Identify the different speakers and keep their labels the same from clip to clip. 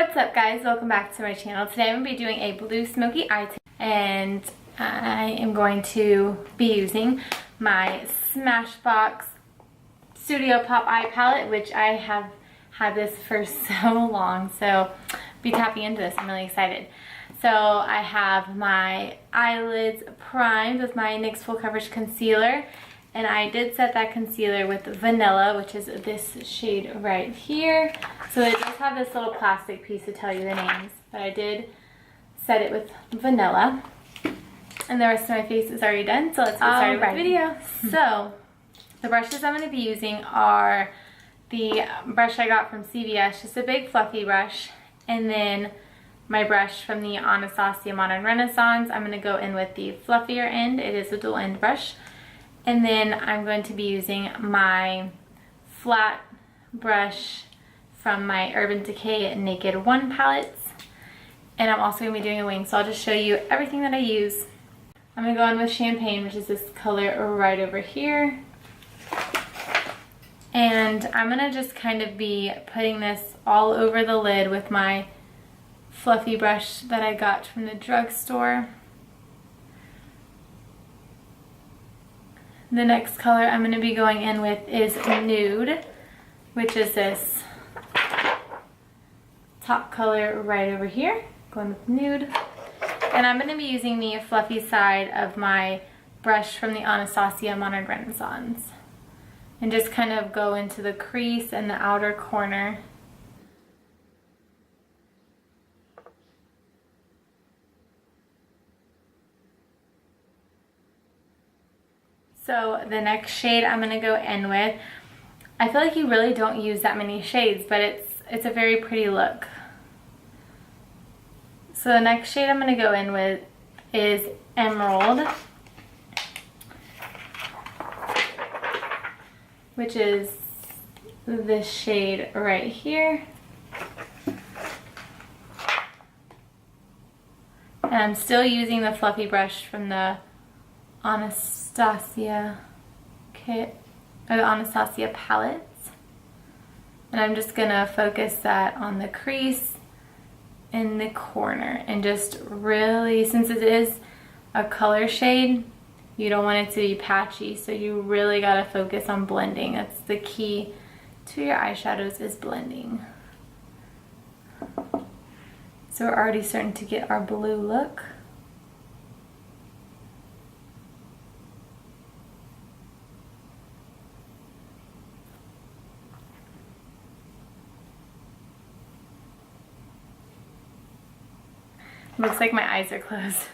Speaker 1: What's up guys, welcome back to my channel. Today I'm going to be doing a blue smoky eye and I am going to be using my Smashbox Studio Pop Eye Palette, which I have had this for so long, so be tapping into this. I'm really excited. So I have my eyelids primed with my NYX Full Coverage Concealer, and I did set that concealer with Vanilla, which is this shade right here. So it does have this little plastic piece to tell you the names, but I did set it with Vanilla. And the rest of my face is already done, so let's get started with the video. So the brushes I'm going to be using are the brush I got from CVS, just a big fluffy brush, and then my brush from the Anastasia Modern Renaissance. I'm going to go in with the fluffier end. It is a dual end brush. And then I'm going to be using my flat brush from my Urban Decay Naked One palettes. And I'm also going to be doing a wing, so I'll just show you everything that I use. I'm going to go in with Champagne, which is this color right over here. And I'm going to just kind of be putting this all over the lid with my fluffy brush that I got from the drugstore. The next color I'm going to be going in with is Nude, which is this top color right over here. Going with Nude. And I'm going to be using the fluffy side of my brush from the Anastasia Modern Renaissance. And just kind of go into the crease and the outer corner. So the next shade I'm going to go in with, I feel like you really don't use that many shades, but it's a very pretty look. So the next shade I'm going to go in with is Emerald, which is this shade right here. And I'm still using the fluffy brush from the Anastasia kit, or the Anastasia palettes, and I'm just gonna focus that on the crease in the corner, and just really, since it is a color shade, you don't want it to be patchy, so you really gotta focus on blending. That's the key to your eyeshadows, is blending. So we're already starting to get our blue look. Looks like my eyes are closed.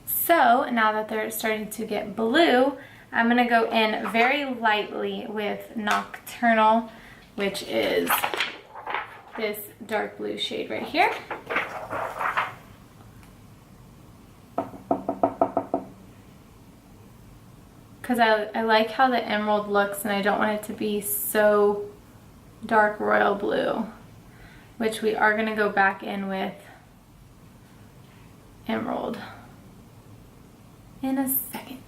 Speaker 1: So now that they're starting to get blue, I'm going to go in very lightly with Nocturnal, which is this dark blue shade right here. Because I like how the emerald looks, and I don't want it to be so dark royal blue, which we are going to go back in with Emerald in a second.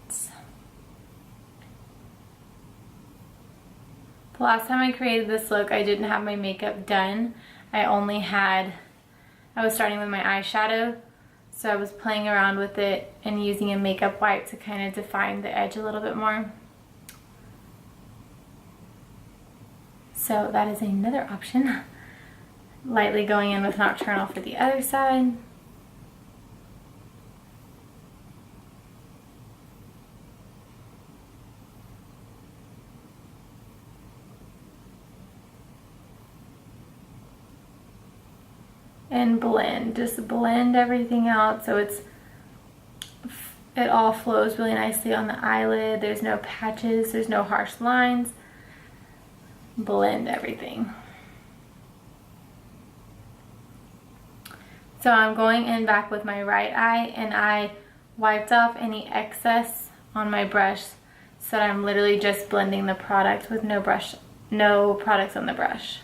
Speaker 1: The last time I created this look, I didn't have my makeup done. I was starting with my eyeshadow. So I was playing around with it and using a makeup wipe to kind of define the edge a little bit more. So that is another option. Lightly going in with Nocturnal for the other side. And blend, just blend everything out so it all flows really nicely on the eyelid. There's no patches, there's no harsh lines. Blend everything. So I'm going in back with my right eye, and I wiped off any excess on my brush, so that I'm literally just blending the product with no products on the brush.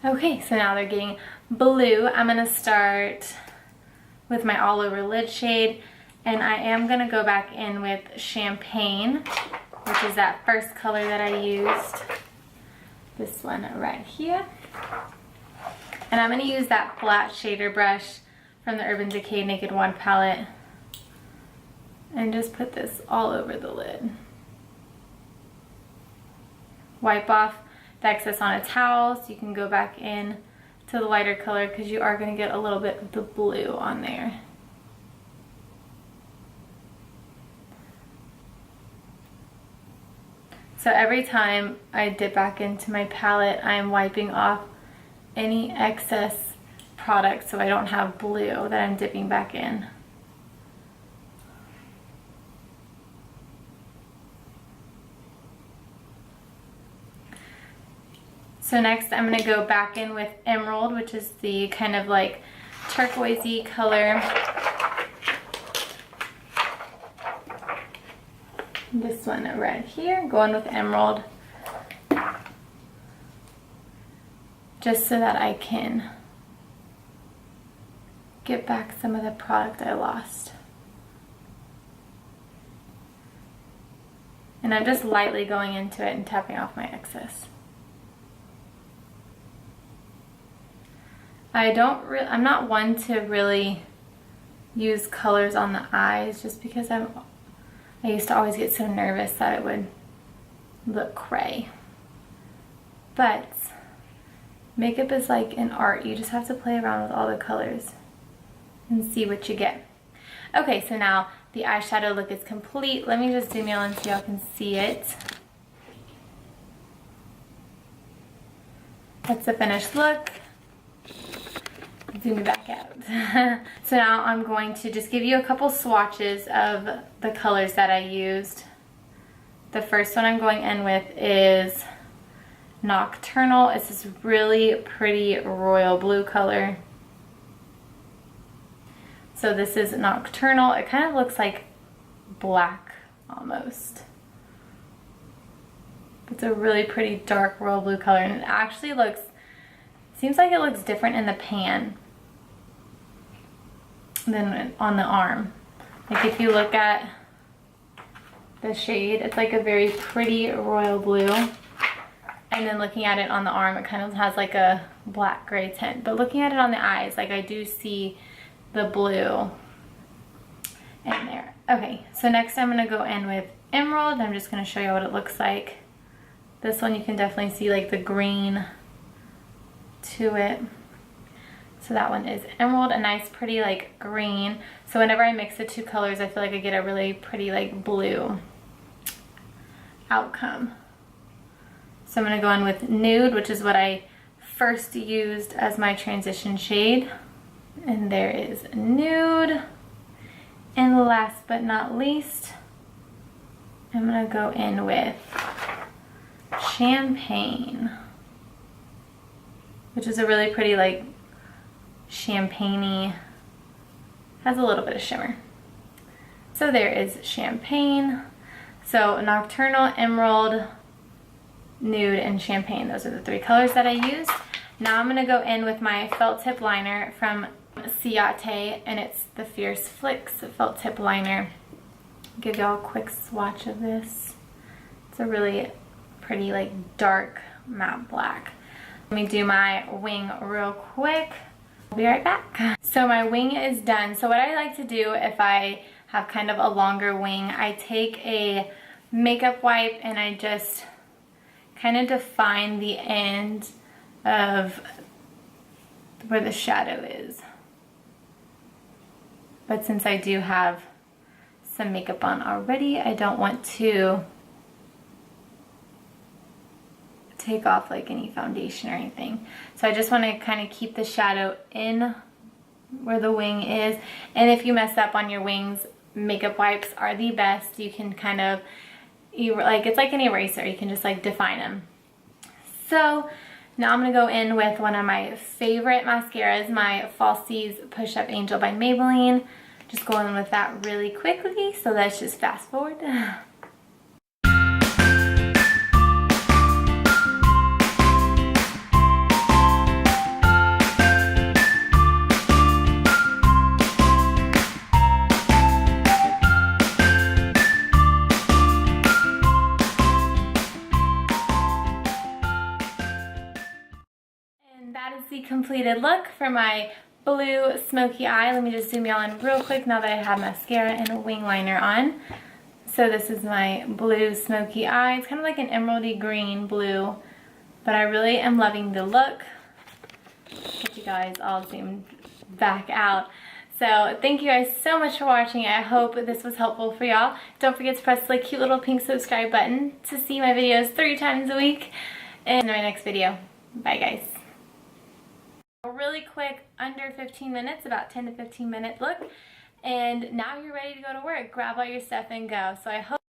Speaker 1: Okay, so now they're getting blue. I'm going to start with my all over lid shade, And I am going to go back in with Champagne, which is that first color that I used. This one right here. And I'm going to use that flat shader brush from the Urban Decay Naked One palette and just put this all over the lid. Wipe off the excess on a towel so you can go back in to the lighter color, because you are going to get a little bit of the blue on there. So every time I dip back into my palette, I'm wiping off any excess product so I don't have blue that I'm dipping back in. So next I'm going to go back in with Emerald, which is the kind of like turquoisey color. This one right here, going with Emerald, just so that I can get back some of the product I lost. And I'm just lightly going into it and tapping off my excess. I'm not one to really use colors on the eyes, just because I used to always get so nervous that it would look cray. But makeup is like an art. You just have to play around with all the colors and see what you get. Okay, so now the eyeshadow look is complete. Let me just zoom in and so y'all can see it. That's the finished look. Zoom it back out. So now I'm going to just give you a couple swatches of the colors that I used. The first one I'm going in with is Nocturnal. It's this really pretty royal blue color. So this is Nocturnal. It kind of looks like black almost. It's a really pretty dark royal blue color, and it actually seems like it looks different in the pan than on the arm. Like if you look at the shade, it's like a very pretty royal blue. And then looking at it on the arm, it kind of has like a black gray tint. But looking at it on the eyes, like I do see the blue in there. Okay, so next I'm going to go in with Emerald. I'm just going to show you what it looks like. This one you can definitely see like the green to it. So that one is Emerald, a nice pretty like green. So whenever I mix the two colors, I feel like I get a really pretty like blue outcome. So I'm going to go in with Nude, which is what I first used as my transition shade. And there is Nude. And last but not least, I'm going to go in with Champagne, which is a really pretty like champagne-y, has a little bit of shimmer. So there is Champagne. So Nocturnal, Emerald, Nude, and Champagne. Those are the three colors that I used. Now I'm going to go in with my felt tip liner from Ciate, and it's the Fierce Flicks felt tip liner. I'll give y'all a quick swatch of this. It's a really pretty like dark matte black. Let me do my wing real quick. I'll be right back. So my wing is done. So what I like to do if I have kind of a longer wing, I take a makeup wipe and I just kind of define the end of where the shadow is. But since I do have some makeup on already, I don't want to take off like any foundation or anything. So I just want to kind of keep the shadow in where the wing is. And if you mess up on your wings, makeup wipes are the best. You can kind of, it's like an eraser. You can just like define them. So now I'm going to go in with one of my favorite mascaras, my Falsies Push Up Angel by Maybelline. Just go in with that really quickly. So let's just fast forward. the completed look for my blue smoky eye. Let me just zoom y'all in real quick now that I have mascara and a wing liner on. So this is my blue smoky eye. It's kind of like an emeraldy green blue, but I really am loving the look. Get you guys all zoomed back out. So thank you guys so much for watching. I hope this was helpful for y'all. Don't forget to press the cute little pink subscribe button to see my videos 3 times a week. And in my next video. Bye guys. A really quick, under 15 minutes, about 10 to 15 minute look. And now you're ready to go to work. Grab all your stuff and go. So I hope